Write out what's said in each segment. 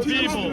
chosen people.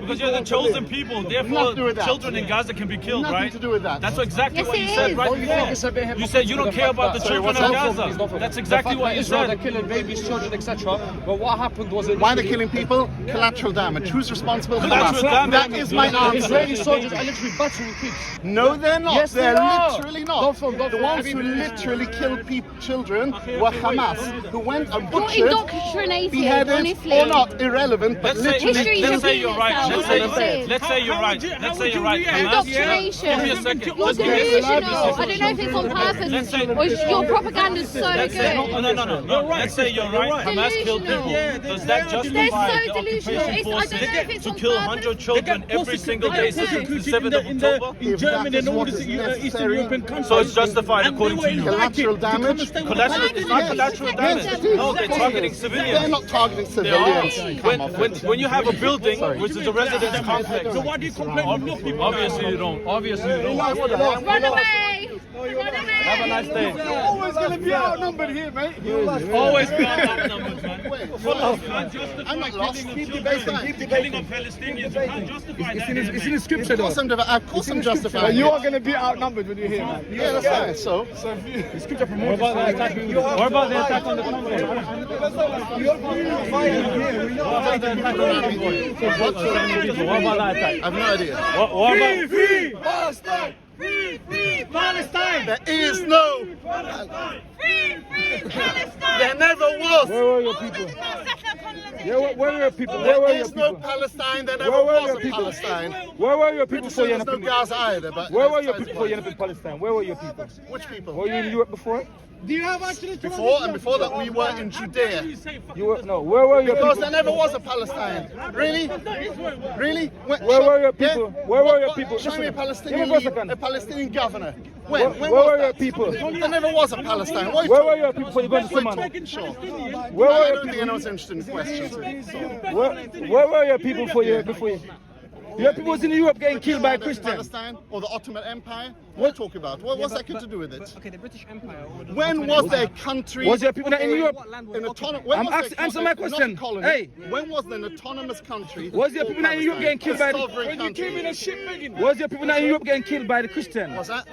Because you're the chosen people. Therefore, children in Gaza can be killed, right? Nothing to do with that. That's exactly what you said right before. You said you don't care about the children of Gaza. That's exactly what you said. They're killing babies, children, etc. But what happened was it? Why are they killing people? Collateral damage. Who's responsible for Collateral that? damage. That is my answer. Israeli soldiers are literally battering kids. No, they're not. Yes, they're they are. literally not. The ones who literally killed children were Hamas, who went and You're butchered, indoctrinated, beheaded, honestly. or not, irrelevant, but literally Let's say repeating you're right. itself. Let's say you're right. Let's say you're right. Indoctrination. Give me a second. You're Let's give me a delusional. second. I don't know if it's on Let's say- purpose or your propaganda's so Let's say, good. no. Let's say you're right. Hamas killed people. Does that justify so the delusional. occupation It's- I don't know if forces it's to on kill purpose. 100 children every single day since the 7th of October? In Germany and all the Eastern European countries. So it's justified according to you. collateral damage. Collateral, it's not collateral damage. No, they're targeting They're civilians. not targeting civilians. When you have a building, which is a residence complex, So why do you complain when your people? obviously you don't. Obviously you don't. Run away! Run away! Have a nice day. You're always going to be outnumbered here, mate. Always be outnumbered, man. I'm not lost. Keep debating. Killing of Palestinians, you can't justify that. It's in the scripture though. Of course I'm justifying You it. are going to be outnumbered when you're here, man. Yeah, that's right. So, What about the attack on the convoy? What about that attack? I have no idea. What about? Free Palestine! Free Palestine! There is no. Free Palestine! There never was. Where were your people? Where were your people? Where were There your is no people? Palestine. There never Where were was your a people? Palestine. Where were your people before you There's ended no up in? Gaza either. But Where were your people before you ended up in Palestine? Where were your people? Which people? Were you in Europe before? Do you have actually Before that we were in Judea. You were no. Where were your Because people? there never was a Palestine. Really? Really? Where were your people? Where were your people? Show me a Listen, Palestinian give me a second. a Palestinian governor. Where When were was your that? people? There never was a Palestine. What are you Where were talking your people before you go to about? Suman? Sure. Where I were your don't think people? anyone's interested in questions. Where were your people before you? Your people was in Europe getting killed by Christians. Palestine or the Ottoman Empire? What are you talking about? What's that got to do with it? Okay, the British Empire. When was their country? Was your people not in Europe? An autonomous? Answer my question. Hey. When was an autonomous country? Was your people not in Europe getting killed by the? sovereign country? Was your people not in Europe getting killed by the Christian? Was that?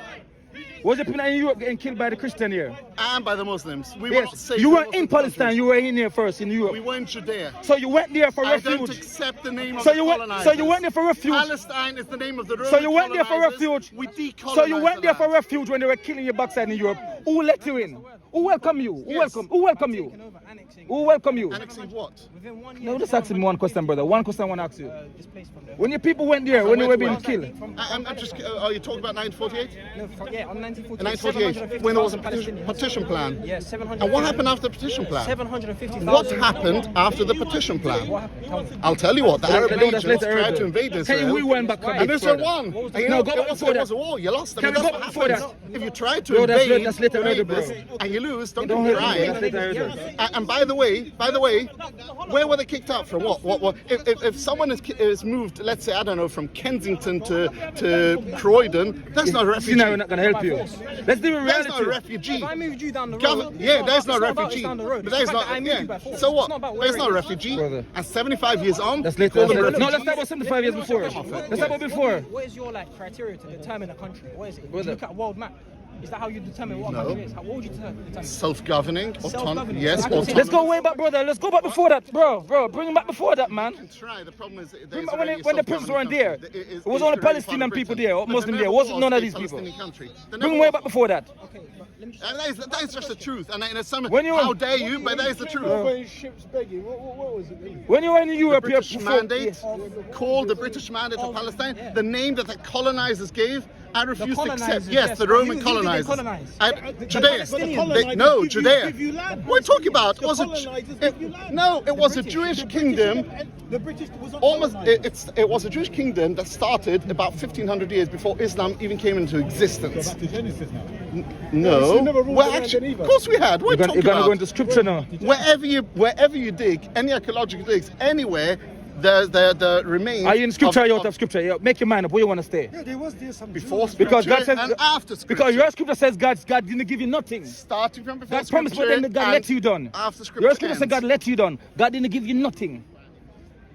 Was your people not in Europe getting killed by the Christian here? And by the Muslims. We were not Yes. safe You in weren't in Muslim Palestine. countries. You were in here first in Europe. We were in Judea. So you went there for I don't refuge. accept the name of So the you went. colonizers. So you went there for refuge. Palestine is the name of the Roman So you went there for colonizers. refuge. We decolonized So you went the there for land. refuge when they were killing your backside in Europe. Who let you in? Who welcome you? Who welcome? Who welcome you? Who welcome you? Annexing what? Within 1 year. No, just ask me one question, brother. One question I want to ask you. Displaced from there. When your people went there, when they were being killed, I'm just. Are you talking about 1948? No, yeah, on 1948. In 1948, when there was a petition plan. Yeah, 750. And what happened after the petition plan? 750,000. What happened after the petition plan? What happened? Tell me. I'll tell you what. The Arab No, that's legions later, tried Arab. to invade Can Israel. we went back a And bit Israel further? won. And you No, know, go it back was, before it was that. a war. You lost. I Can mean, we that's go what back before happens. If you try to No, that's invade later, your later, neighbors bro. and you lose, don't Don't be hit me. crying. That's later, And by the way, where were they kicked out from? What? If someone is moved, let's say, I don't know, from Kensington to Croydon, that's not a See, now refugee. we're not going to help you. Let's do a That's not a reality. refugee. If I moved you down the road, Yeah, there's no it's not about refugee. it's down the road. But It's there's the fact that I not. moved you by force. So It's what? not about There's where no it is. refugee. Brother. And 75 years on, That's later. call them No, refugees. let's talk about 75 years before. Let's talk about before. What is your criteria to determine a country? What is it? Do you Brother. look at a world map? Is that how you determine what a country is? What would you determine? Self-governing, Self-governing. yes, I can say- autonomous. Let's go way back, brother. Let's go back before that, bro. Bring him back before that, man. Try. The problem is there's Remember already when the a Prince weren't there? self-governing country. It was only Israel Palestinian part of people Britain. there, or But Muslim there there. It never wasn't was none of a these people. Palestinian country. There Bring never him way was. back before that. Okay, but let me just. And that is just the truth. And it's some, When you- how dare you, but that is the truth. When ships begging, what was it? When you were in Europe, The you're British mandate, called the British mandate of Palestine, the name that the colonizers gave, I refuse to accept. colonizers, Yes, yes, the but Roman who did they colonizers. colonize? Judea. Palestinians. No, Give Judea. you land. What are you talking about? It The was colonizers a, give you land. no, it was a Jewish kingdom. The British was not Almost, colonized. it was a Jewish kingdom that started about 1500 years before Islam even came into existence. No, You never ruled well, the land actually, either. of course we had. What are you You're talking gonna go about? into scripture now. Wherever you dig, any archaeological digs, anywhere, the remains. Are you in scripture or you out of scripture? Yeah, make your mind up where you want to stay. Yeah, there was some before Because scripture God says, and after scripture. because your scripture says God didn't give you nothing. Starting from before God promised, but scripture then God and let you down. After scripture Your scripture said ends. God let you down. God didn't give you nothing.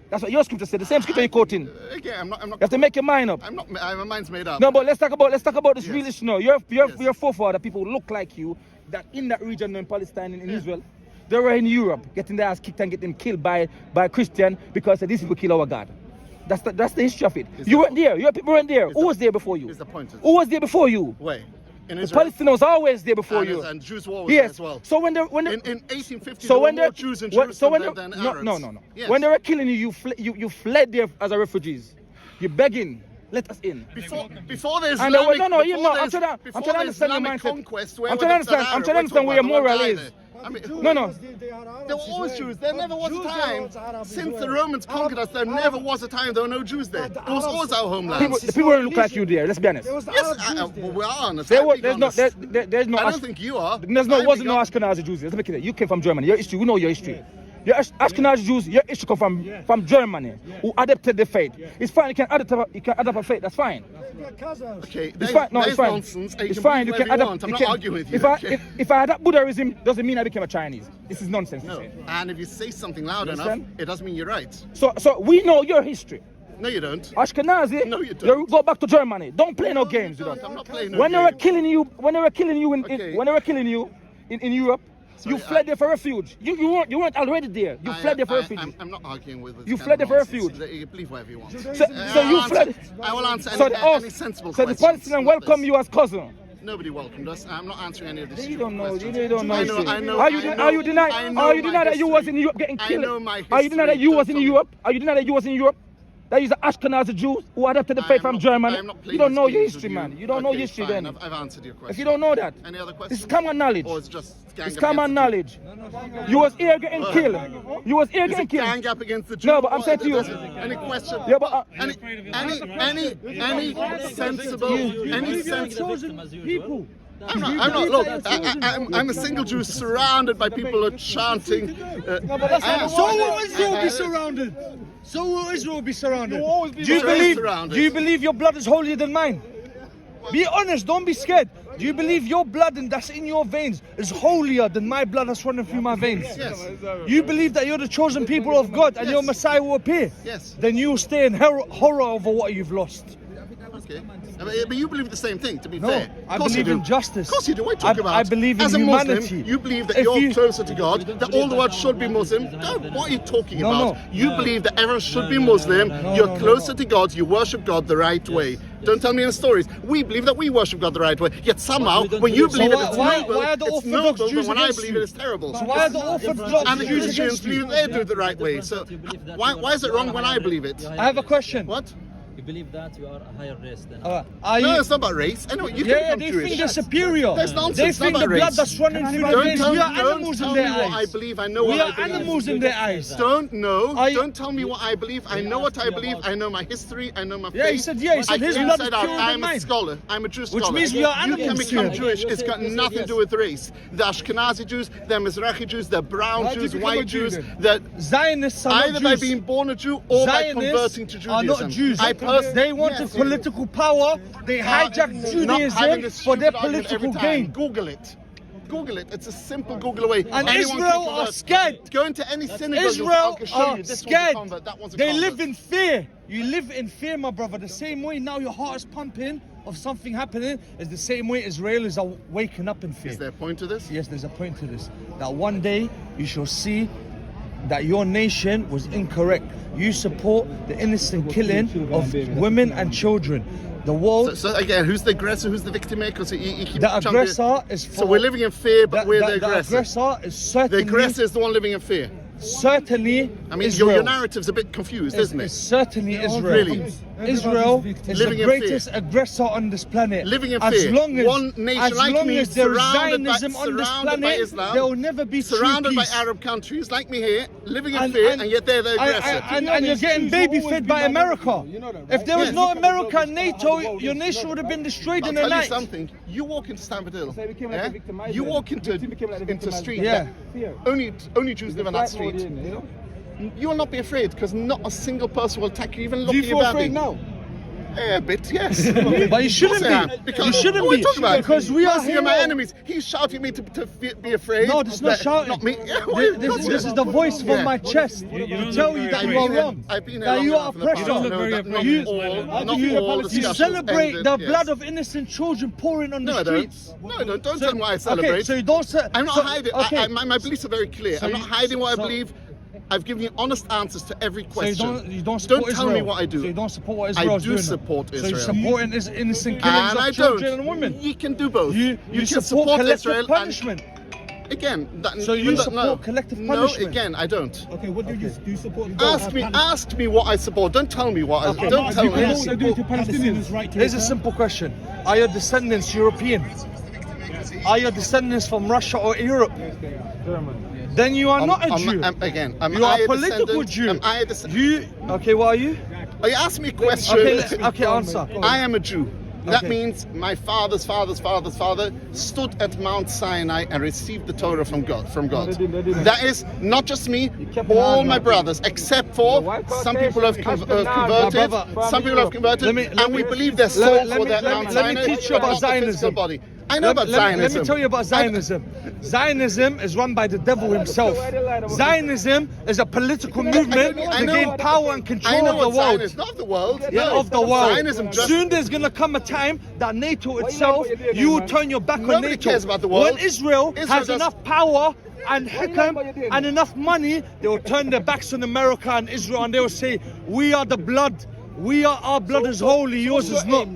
That's what your scripture said. The same scripture you're quoting. You Again, I'm not. have to make your mind up. My mind's made up. No, but let's talk about this Yes. real issue now. Your forefather, people who look like you, that in that region in Palestine, in Israel, they were in Europe, getting their ass kicked and getting killed by Christian because these people kill our God. That's the history of it. You weren't there. Your people weren't there. Who was there before you? Here's the point. Who was there before you? Wait. In The Israel. Palestinians was always there before and, you. And Jews were always there Yes. as well. So when in 1850, so there when were more they Jews in when- so when Jerusalem they- than no, Arabs. no. Yes. When they were killing you, you fled there as a refugees. You're begging. Let us in. Before the And they were, Islamic, no, you before know, the- I'm trying to before the understand your Islamic mindset. conquest, where I'm were trying to the understand. I'm Arabs? trying to understand where your We're talking moral about the is. one guy there. I mean, No. there were always Jews. There never was a time since the Romans conquered us. There never was a time there were no Jews there. It was always our homeland. The people don't look like you there. Let's be honest. There was the Yes, Arab Jews there. well, we are honest. There's I'm no being honest. there's no I don't think you are. wasn't no Ashkenazi Jews. Let's make it. You came from Germany. Your history, we know your history. Your Ashkenazi Jews, your history come from Germany, who adapted the faith. It's fine. You can adapt a faith. That's fine. Okay, It's fine. No, it's fine. nonsense. It's fine. You can adapt. I'm you not can- arguing with you. If I adapt Buddhism, doesn't mean I became a Chinese. This is nonsense. No. And if you say something loud You enough, understand? it doesn't mean you're right. So we know your history. No, you don't. Ashkenazi, No, you don't. you go back to Germany. Don't play no games with us. I'm not playing no When they were game. killing you, when they were killing you in Europe, you Sorry, fled there for refuge. You weren't already there. You fled there for refuge. I'm not arguing with this You kind fled of there for nonsense. refuge. You believe whatever you want. So you fled. I will answer So any sensible so the questions, Palestinians not welcome this. you as cousin. Nobody welcomed us. I'm not answering any of this. You don't know. questions. You don't know. I know. Are you denying? Are you denying that you was in Europe getting I killed? know my Are you denying that history. you was Don't in tell me. Europe? Are you denying that you was in Europe? That is the Ashkenazi Jews who adopted the I faith am from not- Germany. I am not You playing don't these know your games history, with man. You don't know Okay, your history fine. then. I've answered your question. If you don't know that, Any other questions? it's common knowledge. Or it's just gang It's up common against knowledge. You was here getting killed. You was here the Jew? Is getting it gang killed. up against the Jew? No, but I'm saying to you. Any question? Yeah, but Any sensible people. I'm not. Look, I'm a single Jew surrounded by people who are chanting. So will Israel be surrounded? So will Israel be surrounded? surrounded. Do you believe your blood is holier than mine? Be honest, don't be scared. Do you believe your blood and that's in your veins is holier than my blood that's running through my veins? Yes. You believe that you're the chosen people of God and Yes. your Messiah will appear? Yes. Then you'll stay in horror over what you've lost. Okay. But you believe the same thing, to be No, fair. I Of course believe you do. in justice. Of course you do. What are you talking about? I believe in As a humanity. Muslim, you believe that If you're you- closer to God, that all the world should be Muslim. No, what are you talking No, about? no. You believe that everyone should be Muslim. You're closer to God. You worship God the right way. Don't tell me any stories. We believe that we worship God the right way. Yet somehow, when you believe it, it's why- noble. why are the It's Orthodox noble, Jews but when I against believe you? it, it's terrible. So why are the Orthodox And the Jews Christians against believe you? they do it the right way. So why is it wrong when I believe it? I have a question. What? You believe that you are a higher race than Are No, you? it's not about race. Anyway, you Yeah, can they become Jewish. think they're superior. That's nonsense. They It's not think the about blood race. that's running through their Don't veins. tell We me, are animals in don't their tell me what I eyes. believe. I know We what are I believe. animals in their eyes. Don't know. Are you- Don't tell me what I believe. I know what I believe. I know my history. I know my faith. Yeah, he said his blood is inside out. purer than I'm a mine. scholar. I'm a Jewish Which scholar. means we are You can animals become here. Jewish. It's got nothing to do with race. The Ashkenazi Jews, the Mizrahi Jews, the brown How'd you Jews, become a white Jew Jews, then? the Zionists are not either by Jews. being born a Jew or by Zionists converting to are Judaism. not Jews. I They wanted political power. They hijacked not having Judaism this for their stupid argument every political time. gain. Google it. Google it. It's a simple Google away. And Anyone can Israel are convert. scared. Go into any synagogue. Israel I can show are you this one's a scared. convert, that one's a They convert. live in fear. You live in fear, my brother. The same way now your heart is pumping of something happening is the same way Israelis are waking up in fear. Is there a point to this? Yes, there's a point to this. That one day you shall see that your nation was incorrect. You support the innocent killing of women and children. The world, So again, who's the aggressor? Who's the victim here? Because you keep the jumping- aggressor is for... So we're living in fear, but we're the the aggressor. aggressor is The certainly... aggressor is the one living in fear. Certainly I mean, Israel. your narrative's a bit confused, isn't It's it? certainly Israel. Really? Israel is Living the in fear. greatest aggressor on this planet. Living in as fear. long as, One nation as like long me, as there is surrounded by- Zionism on this surrounded by planet, Islam, there will never be true Surrounded by peace. Arab countries like me here, living in fear, and yet they're the aggressor. And you're getting baby fed by America. If there was Yes. no America and NATO, your nation would have been destroyed I'll in tell a you night. something. You walk into Stamford Hill, They became like yeah? a victimized You then. walk into Victim became like a victimized street. Yeah. Fear. Only Jews live on that street. You will not be afraid because not a single person will attack you, even Do looking you feel at afraid now? A bit, yes. But you shouldn't Of course I am, be. because You shouldn't what are be. you talking about? Because we are You're my here. enemies. He's shouting me to be afraid. No, this is not that- shouting. Not me. Yeah, This is the voice from Yeah. my chest You to don't tell look you very that afraid. you are wrong. I've been here That long you are enough in the oppressed. past You don't to look know very that afraid. not You- all You discussions celebrate ended, the yes. blood of innocent children pouring on No, the I don't. streets. No, I don't. Don't tell me why I celebrate. Okay, so you don't say. I'm not so, hiding. Okay. My beliefs are very clear. So I'm not you- hiding what I so- believe. I've given you honest answers to every So question. you don't support tell me Israel. what I do. So you don't support what I Israel's do doing. support So you're Israel. supporting innocent killings And I of children don't. and women. You can do both. You can support collective Israel punishment. And, again, that, So you even though- support collective No, punishment. again, I don't. Okay, what do you support? Ask me what I support. Don't tell me what I don't tell me. Palestinians' right to Here's a return? simple question: are your descendants European? Are your descendants from Russia or Europe? Then you are not a Jew. Am You I are a a political descendant? Jew. Am I a descendant? Okay, what are you? Oh, you asked me a question. Okay, answer. I am a Jew. That Okay. means my father's father stood at Mount Sinai and received the Torah from God. That is not just me, all my brothers, except for some people have converted. Some people have converted, and we believe their soul for that Mount let Sinai. me teach you but about not the physical Zionism. body. I know about Zionism. Let me tell you about Zionism. Zionism is run by the devil himself. Zionism is a political movement I to know- gain power and I control know of the what world. Zionism, not of the world. Yeah, no. of the world. Zionism just Soon there's gonna come a time that NATO itself, you will turn your back on Nobody NATO. cares about the world. When Israel has does- enough power and hekam and enough money, they will turn their backs on America and Israel, and they will say, "We are the blood. Our blood is holy. Yours is not."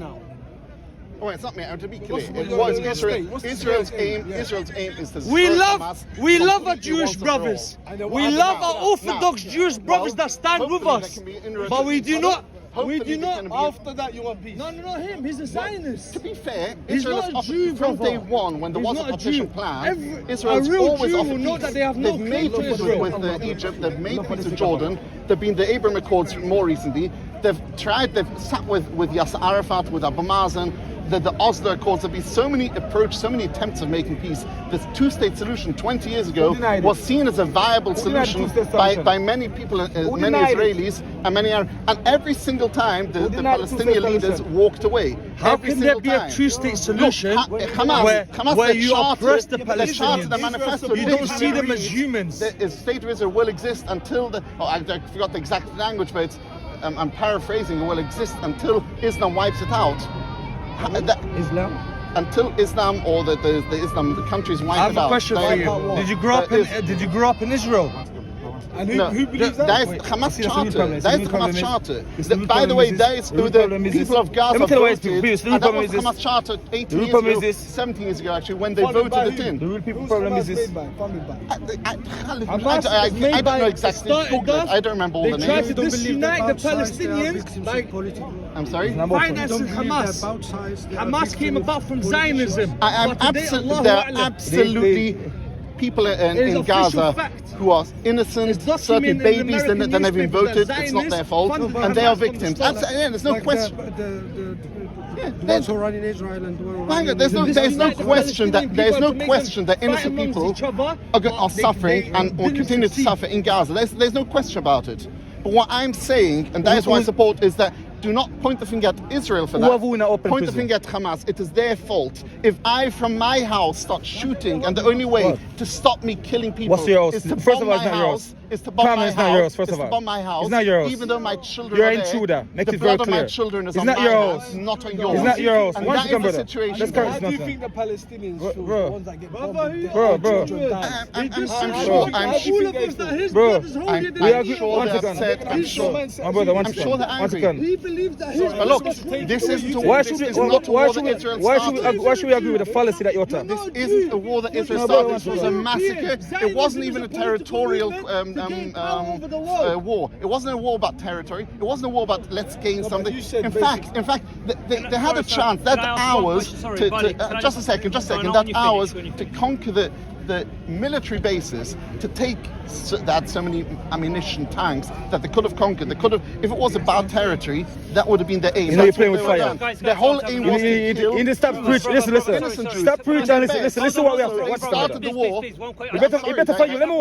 Oh, it's not me. To be clear, it was Israel. Israel's aim is to We destroy love Hamas our completely Jewish once and for brothers. all. We Now, love our now, Orthodox Jewish brothers that stand with hopefully us. there can be interest But we in do each not. other. Hopefully We do there not. can be- After that, you want peace. No, not him. He's a Zionist. To be fair, He's Israel not a has Jew, from brother. day one, when there He's was a not a partition Jew. plan, Israel's a real always Jew offered will know peace. that they have no They've made claim to peace Israel. with Egypt. They've made peace with Jordan. There've been the Abraham Accords more recently. They've sat with Yasser Arafat, with Abu Mazen. The Oslo Accords. Have been so many attempts of making peace. This two-state solution 20 years ago denied it? was seen as a viable denied solution two-state by solution? many people, many denied it? Israelis and many Arabs. And every single time the denied the Palestinian two-state leaders solution? walked away. How Every can there single be a time. two-state solution Hamas, where they you charted- oppress the they charted the Palestinians? manifesto. You don't see them as agreed humans. that the state of Israel will exist until I forgot the exact language, but I'm paraphrasing. It will exist until Islam wipes it out. Islam? Until Islam or the Islam the countries wipe I have it out. a question for you. Did you grow up in Israel? And No, who believes that? that is Wait, Hamas see, that's the charter. problem. That The is problem Hamas is- charter. the By problem the way, is that this. is The who the problem is this. people of Gaza Let me tell you why it's voted. please, the And that problem was is this. Hamas charter 18 The years problem ago, is this. 17 years ago actually, when they Funded by voted it who? in. The real people Whose problem Hamas is this. made by? Funded by? Hamas is made I don't by know exactly. started Google it. off- I don't remember all They the tried names. to disunite the Palestinians by I'm sorry. financing Hamas. Hamas came about from Zionism. I'm But today, absolutely. Allahu There are A'lam, absolutely people is in official Gaza fact. who are innocent, It's certain documented in babies that American have been newspapers voted. that It's not their Zionists fault, funded by and they are Hamas from the victims. start. There's no question. The ones who run in Israel and the one who run Hang on, in there's no Disunite the question that Palestinian there's people no to make question them that innocent fight amongst people each other, are but suffering and will didn't continue to succeed. suffer in Gaza. There's no question about it. But what I'm saying, and that is why I support, is that do not point the finger at Israel for that. Whoever in an open Point the prison. finger at Hamas. It is their fault. If I, from my house, start shooting, and the only way What? to stop me killing people What's yours? is to First bomb of all, my it's not house, yours. is to bomb Crime my is house, not yours, first is of to all. bomb my house. It's not yours. Even though my children You're are an there, intruder. Make the it very blood of my clear. children is It's on not my yours. house, not on yours. It's not yours. And One that second, is the brother. situation. Let's correct How do you nothing. think the Palestinians Bro, feel? bro. The ones that get bombed Brother, and dead, bro, and bro. children die? I'm sure. I'm all sure. of us that his Bro, blood is holier I'm than We yours. agree. sure One they're second. upset. I'm sure. My brother, one I'm second. sure they're One angry. second. He believes that his But look, blood is holier this than isn't a yours. war. Why This should we? is not a Why war should that we? Israel Why should we agree with the fallacy that you're This talking? isn't a war that Israel No, brother, started. This was a massacre. It wasn't even a territorial war. It wasn't a war about territory. It wasn't a war about let's gain something. you said In fact, they had a chance, that can I ask one hours question? Sorry, to, buddy, can I just a second, No, that when you hours finish, to conquer the military bases, to take so many ammunition tanks that they could have conquered. They could have, if it was about territory, that would have been the aim. You know you're That's playing what with they fire. were Guys, done. The whole aim was to kill. In the stop preach. Listen. Innocent Jews. Stop preaching and listen what we have to. They What's the started matter? the war. Please, one question. You better sorry, fight you. Let me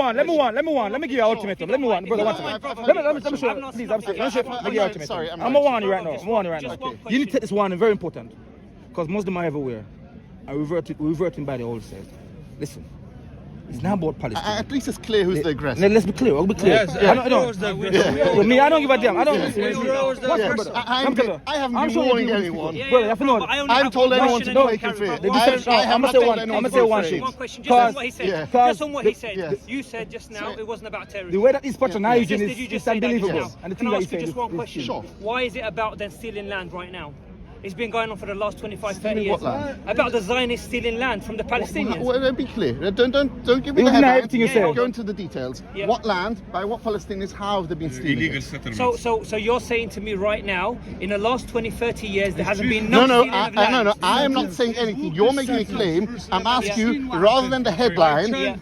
one. Let me give you an ultimatum. Let me one, brother. One second. Let me show you. Please, let me show you. Let me give you an ultimatum. Sorry, I'm gonna warn you right now. I'm warning you right Just now. one You need to question. take this warning, very important, because Muslims are everywhere. Are reverting by the old says. Listen, it's not about Palestine. At least it's clear who's the aggressor. Let's be clear. I'll be clear. Yes, I don't. Me, I don't give a damn. I don't. I haven't been warning anyone. Brother, you have to know. but I only I haven't have told one anyone question to and make you it carry fair. on. The One difference- question. I'm gonna say one. I'm gonna say one thing. One question, just on what he said. Yeah. Just on what he said. Yes. You said just now it wasn't about terrorism. The way that he's patronizing Did is you just it's say that just unbelievable. now? And the Can thing I that ask you he's just saying one question? Sure. Why is it about them stealing land right now? It's been going on for the last 25, 30 Stealing years. what land? About the Zionists stealing land from the Palestinians. Well, be clear. Don't give me You the deny headline. everything you say. Go into the details. Yeah. What land? By what Palestinians? How have they been stealing? Illegal it? settlements. So you're saying to me right now, in the last 20, 30 years, there hasn't been no No, stealing of land? no. I am not saying anything. You're making a claim. I'm asking you, rather than the headline, Yeah.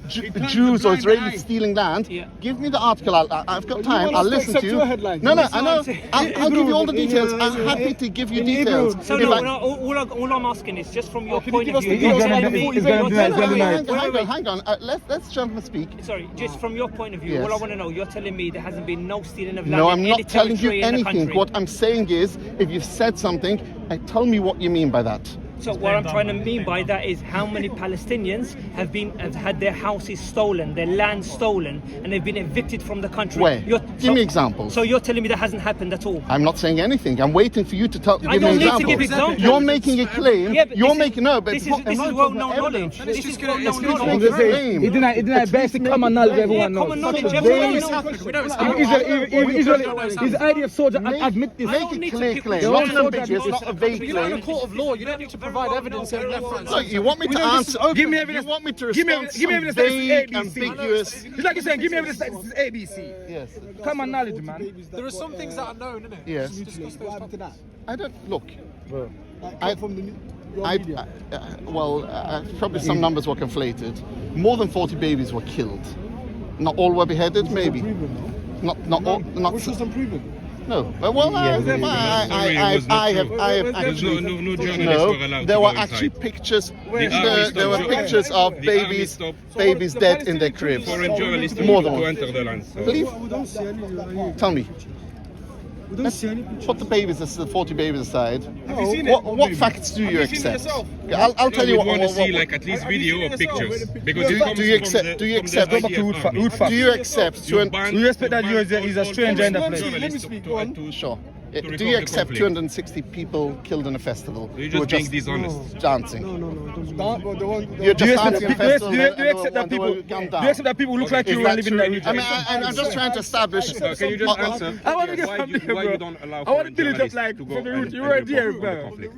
Jews or Israelis stealing land. Yeah. Give me the article. I've got time. want I'll us to listen to accept you. your headline. No, That's I what know. I'm saying. I'll give you all the In details. Hebrew, I'm happy to give you in details. Hebrew. So If no, I- all I'm asking is just from your can you point give of us view. the You're details? telling me. He's gonna deny it, he's gonna deny it. Hang on. Let's gentlemen speak. Sorry, just from your point of view, Yes. all I want to know, you're telling me there hasn't been no stealing of land. No, in I'm any not telling you territory in the anything. country. What I'm saying is, if you've said something, tell me what you mean by that. So what I'm trying to mean by that is how many Palestinians have had their houses stolen, their land stolen, and they've been evicted from the country. Where? Give me examples. So you're telling me that hasn't happened at all? I'm not saying anything. I'm waiting for you to I give me don't an need to example. give examples. You're making a claim. Yeah, but You're this is- making no, but this is I'm not talking well-known about knowledge. evidence. This is well-known Excuse me. knowledge. He denied basic common knowledge everyone knows. common knowledge, Such a everyone vague- knows. His IDF soldier admit this. Make a clear claim. They're Not all an soldiers. ambiguous, not a vague You're not in a claim. court of law. You don't need to provide evidence and reference. So you want me to answer? Give me You evidence. want me to Give me respond give me to evidence that this is vague, ABC. ambiguous? It's like you're saying, give me evidence that this is ABC. Yes. Common knowledge, man. There are some things that are known, isn't it? Yes. Discuss those topics. I don't look. I from the Probably some numbers were conflated. More than 40 babies were killed. Not all were beheaded, maybe. Not all. Not which was unproven. no. Well, I have There's actually. no journalists were allowed There to were go actually inside. pictures. army There were stopped. pictures of The army babies, stopped. dead in their cribs. Foreign journalists More to than one. enter the land. So. Believe? We don't see any. Tell me. We don't see any pictures. Put the babies, the 40 babies aside. seen What facts do you accept? I'll tell you we want to see what. like at least video or pictures because Do- it comes do you from accept- the- do you from the accept- IDF army. Root fact. Do you accept You to ban- We respect that you ban he's a all stranger in that foreign place. journalists Let me speak, to- go on. to- Sure. to Do record you the accept conflict. 260 people killed in a festival You're who were just being dishonest. dancing? No, don't. But the one. You're Do you just accept dancing a festival. do you and accept that they were people? gunned Do down. you accept that people who look like Is you that and live in that true? region? I'm just trying to establish. Can you just answer? I want to get why from you, there, why bro. you don't allow I want foreign to deal it just journalists like to go from the root. and You were there, report the bro. conflict?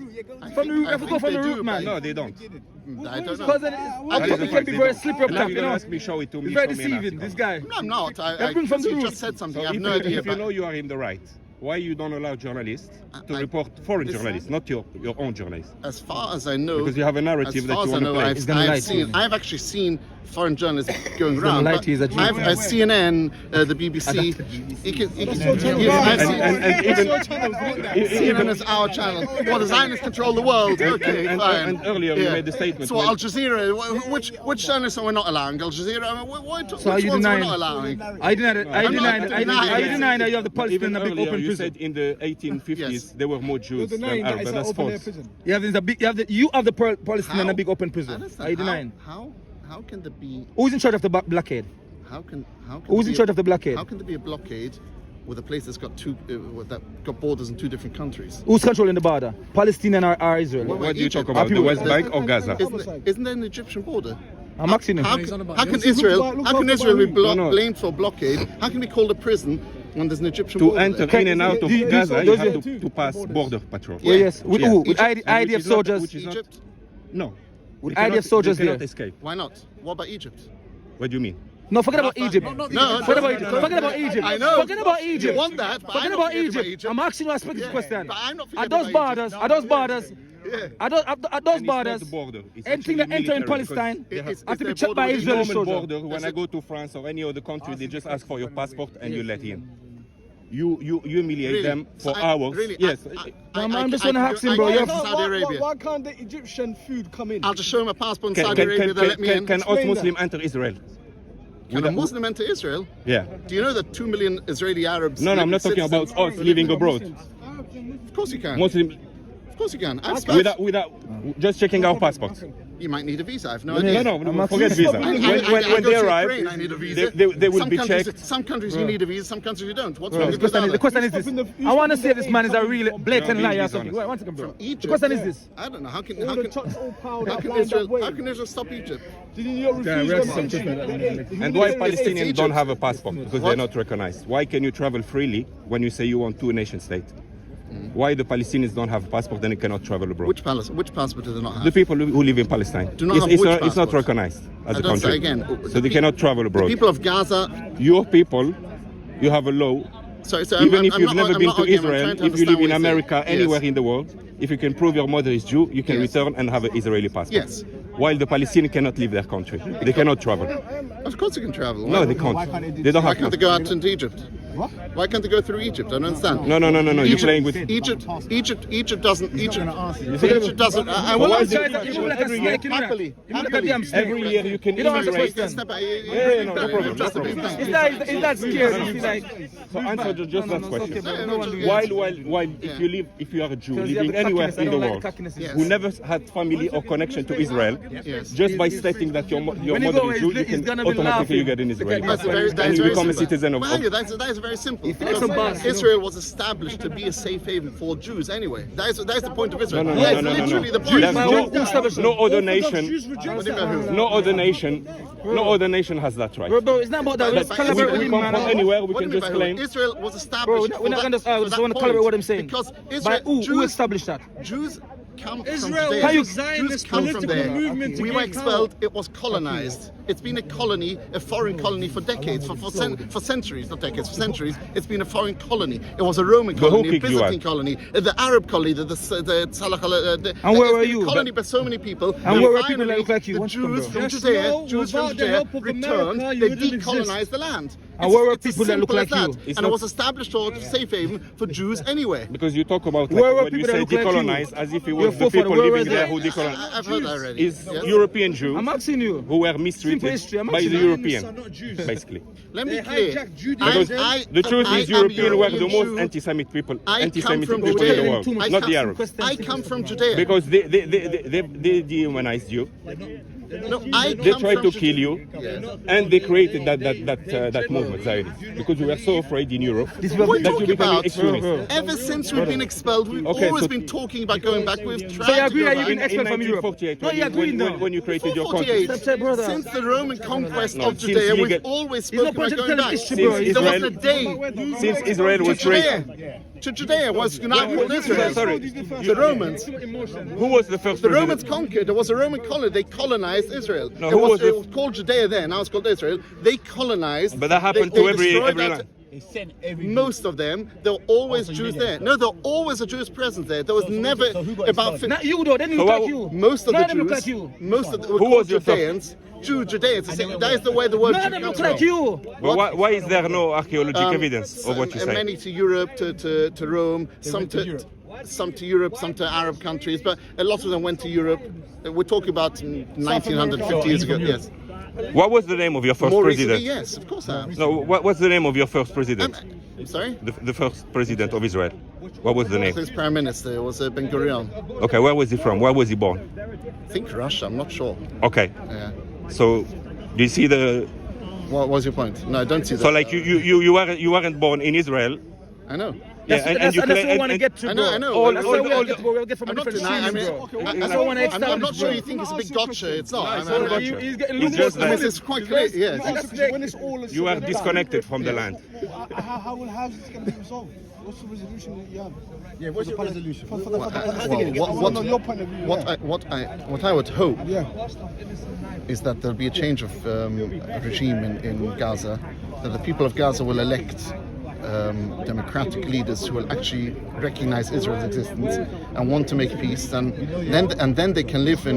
From the root, you have to go from the root, man. No, they don't. I don't Because know. it can be very slippery up Now top, you're you gonna know. ask me, show it to me. It's very show me an deceiving, this article. guy. No, I'm not. They're coming from the You root. just said something. So I have if, no idea. if you about- know you are in the right, why you don't allow journalists to report foreign Listen. journalists, not your own journalists? As far as I know, Because you have a narrative as that far you as I want to know, play. He's gonna lie to you. I've actually seen foreign journalists going gonna around. lie but to you, he's a Jew. I've CNN, the BBC. You can, CNN is our channel. Well, the Zionists control the world. Okay, fine. And earlier you made the statement. So when- Al Jazeera, which journalists are we not allowing? Al Jazeera, which So are you ones are we denying? not allowing? I deny that. I I'm not deny denying that you have the Palestinian Even in a big earlier, open you prison. said in the 1850s Yes. there were more Jews than Arabs. But that's false. You have the Palestinian in How? a big open I prison. understand. Are you denying? How can there be? Who's in charge of the blockade? How can Who's there in be charge of the blockade? How can there be a blockade with a place that's got got borders in two different countries? Who's controlling the border? Palestinian or Israel? What do you Egypt. talk about? The people- West Bank or Gaza? Isn't there an Egyptian border? I'm asking him. How can Israel be blamed for blockade? How can we call a prison when there's an Egyptian To border? enter there? in and out of Do you- Gaza, those you have are- to pass border patrol. Yes. With Yeah. who? With Egypt. IDF soldiers. Which is not- Egypt? No. With They cannot- IDF soldiers they cannot there. escape. Why not? What about Egypt? What do you mean? No, forget about Egypt. No, Forget about Egypt. Forget about Egypt. I know. Forget about Egypt. You want that, but Forget I'm not about forgetting about Egypt. Egypt. I'm asking you a specific Yeah, question. but I'm not Are forgetting those about borders? Egypt. Are those borders? Yeah. Are those And borders? it's not the border. It's Anything actually that enter in military, because Palestine It's have to be the checked by border with Israeli normal soldiers. border. When I go to France or any other country, they just ask for your passport and you let in. You humiliate Really? them for So hours. Really, Yes. I'm just gonna ask him, bro. I You go have to Saudi Arabia. Why can't the Egyptian food come in? I'll just show him a passport in Saudi Arabia. They'll let me in. can us Muslim enter Israel? Can a Muslim enter Israel? Yeah. Do you know that 2 million Israeli Arabs? No, I'm not talking citizens- about us living abroad. Of course you can. Muslim, Of course you can. without just checking our passports. You might need a visa. I have no idea. No, forget visa. I When go they to arrive, Ukraine, I need a visa. they will Some be countries- checked. Some countries you need a visa, some countries you don't. What's Bro, wrong the with that? question is this. I want to say this man is a real blatant No, liar or he's something. honest. Wait, one second, bro. From Egypt. The question is this. I don't know. How can All the trucks all piled up, lined up How can Israel stop Egypt? Did you not refuse them entry? And why It's Palestinians Egypt. don't have a passport? Because What? they're not recognized. Why can you travel freely when you say you want two nation state? Why the Palestinians don't have a passport and they cannot travel abroad? Which passport do they not have? The people who live in Palestine. Do not it's, have it's which not, it's not passport? recognized as I a don't say country. again. So they cannot travel The abroad. people of Gaza. Your people, you have a law. So Even if you've I'm never not been to arguing, I'm Israel, trying to if you live understand in what you're America, saying. anywhere Yes. in the world, if you can prove your mother is Jew, you can Yes. return and have an Israeli passport. Yes. While the Palestinians cannot leave their country. They cannot travel. Of course they can travel. No, they can't. They don't Why have can't they passport. go out into Egypt? What? Why can't they go through Egypt? I don't understand. No. You're Egypt, playing with... Egypt doesn't. Egypt doesn't. I will why answer. is it- You like a snake, you know that? Happily. You look like a damn snake. Every year you can You don't answer immigrate. questions. No problem, no problem. It's not scared. It's like... So answer just that question. okay, bro. No one- While if you are a Jew Because you have living the anywhere cockiness. I in the don't like world, the cockiness. Yes. who never had family or connection to Israel, Yes. just by stating that your When you mother go, is Jew, you he's can gonna be automatically laughing. get an Israeli That's passport. That And is you very become a simple. citizen of... Well, yeah, that is very simple. feel like some boss. Israel was established to be a safe haven for Jews anyway. That is the point of Israel. No. That's literally the point. There's no other Orthodox nation, Jews reject that. no other nation has that right. Bro, it's not about that. Let's But collaborate we with him, come from man. anywhere, we What can do you just mean by claim... who? Israel was Bro, established. we're not gonna. I just want to collaborate what I'm saying. Because By Israel, who? Who Jews, established that? Jews come Israel from was Judea. a Jews Zionist come from political there. movement to We were gain expelled. It was colonized. It's been a colony, a foreign colony for decades, for centuries, not decades, for centuries. It's been a foreign colony. It was a Roman But who colony, a kicked you Byzantine out? colony, the Arab colony, the Salah. And where were it's been you? a colony by so many people. And where were people finally, that look like you? The One second, Jews bro. from Yes, Judea, no, Jews from without the Judea help of returned. America, you They wouldn't decolonized the land. And where were It's as people that look simple as like you? that. It's And it not- was established as a safe haven for Jews anyway. Because you talk about Where were when you people say that look like you? decolonize, as if it Your was the forefather, people where living were there they? who decolonized. I've heard that already. Is Yes. European Jews I'm asking you. who were Simple mistreated history, I'm by the asking you. European, Zionists are not Jews. basically. Let me They be clear. hijacked Judaism. The truth I is am European were the European most Jew. anti-Semitic people, I come anti-Semitic from people in Judea. the world, I not come- the Arabs. I come from Judea. Because they dehumanized you. No, I They come tried from to kill you, and they created that movement, Zionist. Because we were so afraid in Europe This What are you that you talking become about? extremist. Ever since we've been expelled, we've Okay, always so- been talking about going back. We've tried So you to agree go that back. you've been expelled from Europe? 1948, No, you agree now. when you created your country. 48, Step, brother. since the Roman conquest No, of since Judea, we've legal- always He's not spoken about pointing to going the back. history, Since bro. He's There not- wasn't a day Since Israel was to raised, Judea. To Judea was now called Israel. Sorry. The Romans. who was the first The president? Romans conquered. There was a Roman colony. They colonized Israel. No, it, who was, was the- it was called Judea then. Now it's called Israel. They colonized. But that happened they to every destroyed land. Most of them, there were always Jews there. No, there were always a Jewish presence there. There was never about Not you though, they So look what- like you. most of None the of them look Jews. like you. Most of the Who was your first- Judeans. Judeans. That is the way the word None of Jew them comes look like from. you. But why is there no archaeological evidence of what you say? Many to Europe, to Rome, some to Europe, some to Arab countries, but a lot of them went to Europe. We're talking about 1950 years ago. Yes. What was the name of your first More president? recently, yes, of course I am. No, what's the name of your first president? I'm sorry? The first president of Israel. What was the name? His prime minister was Ben Gurion. Okay, where was he from? Where was he born? I think Russia, I'm not sure. Okay, Yeah. so do you see the? What was your point? No, I don't see that. So like you weren't born in Israel. I know. That's what we want to get to, I bro. know, I know. All- That's all- what we all want to get to, bro. We'll get from a I'm not different denying. stream, I bro. mean, That's what I want to I'm not establish, sure bro. you think it's a big gotcha. It's not. So I'm not he's sure. getting It's loose. just I mean, that it's quite clear. Yes. When it's all You are disconnected from the land. How is this going to be resolved? What's the resolution that you have? Yeah, what's your resolution? For the your point of view. What I would hope is that there'll be a change of regime in Gaza, that the people of Gaza will elect democratic leaders who will actually recognize Israel's existence and want to make peace, and then they can live in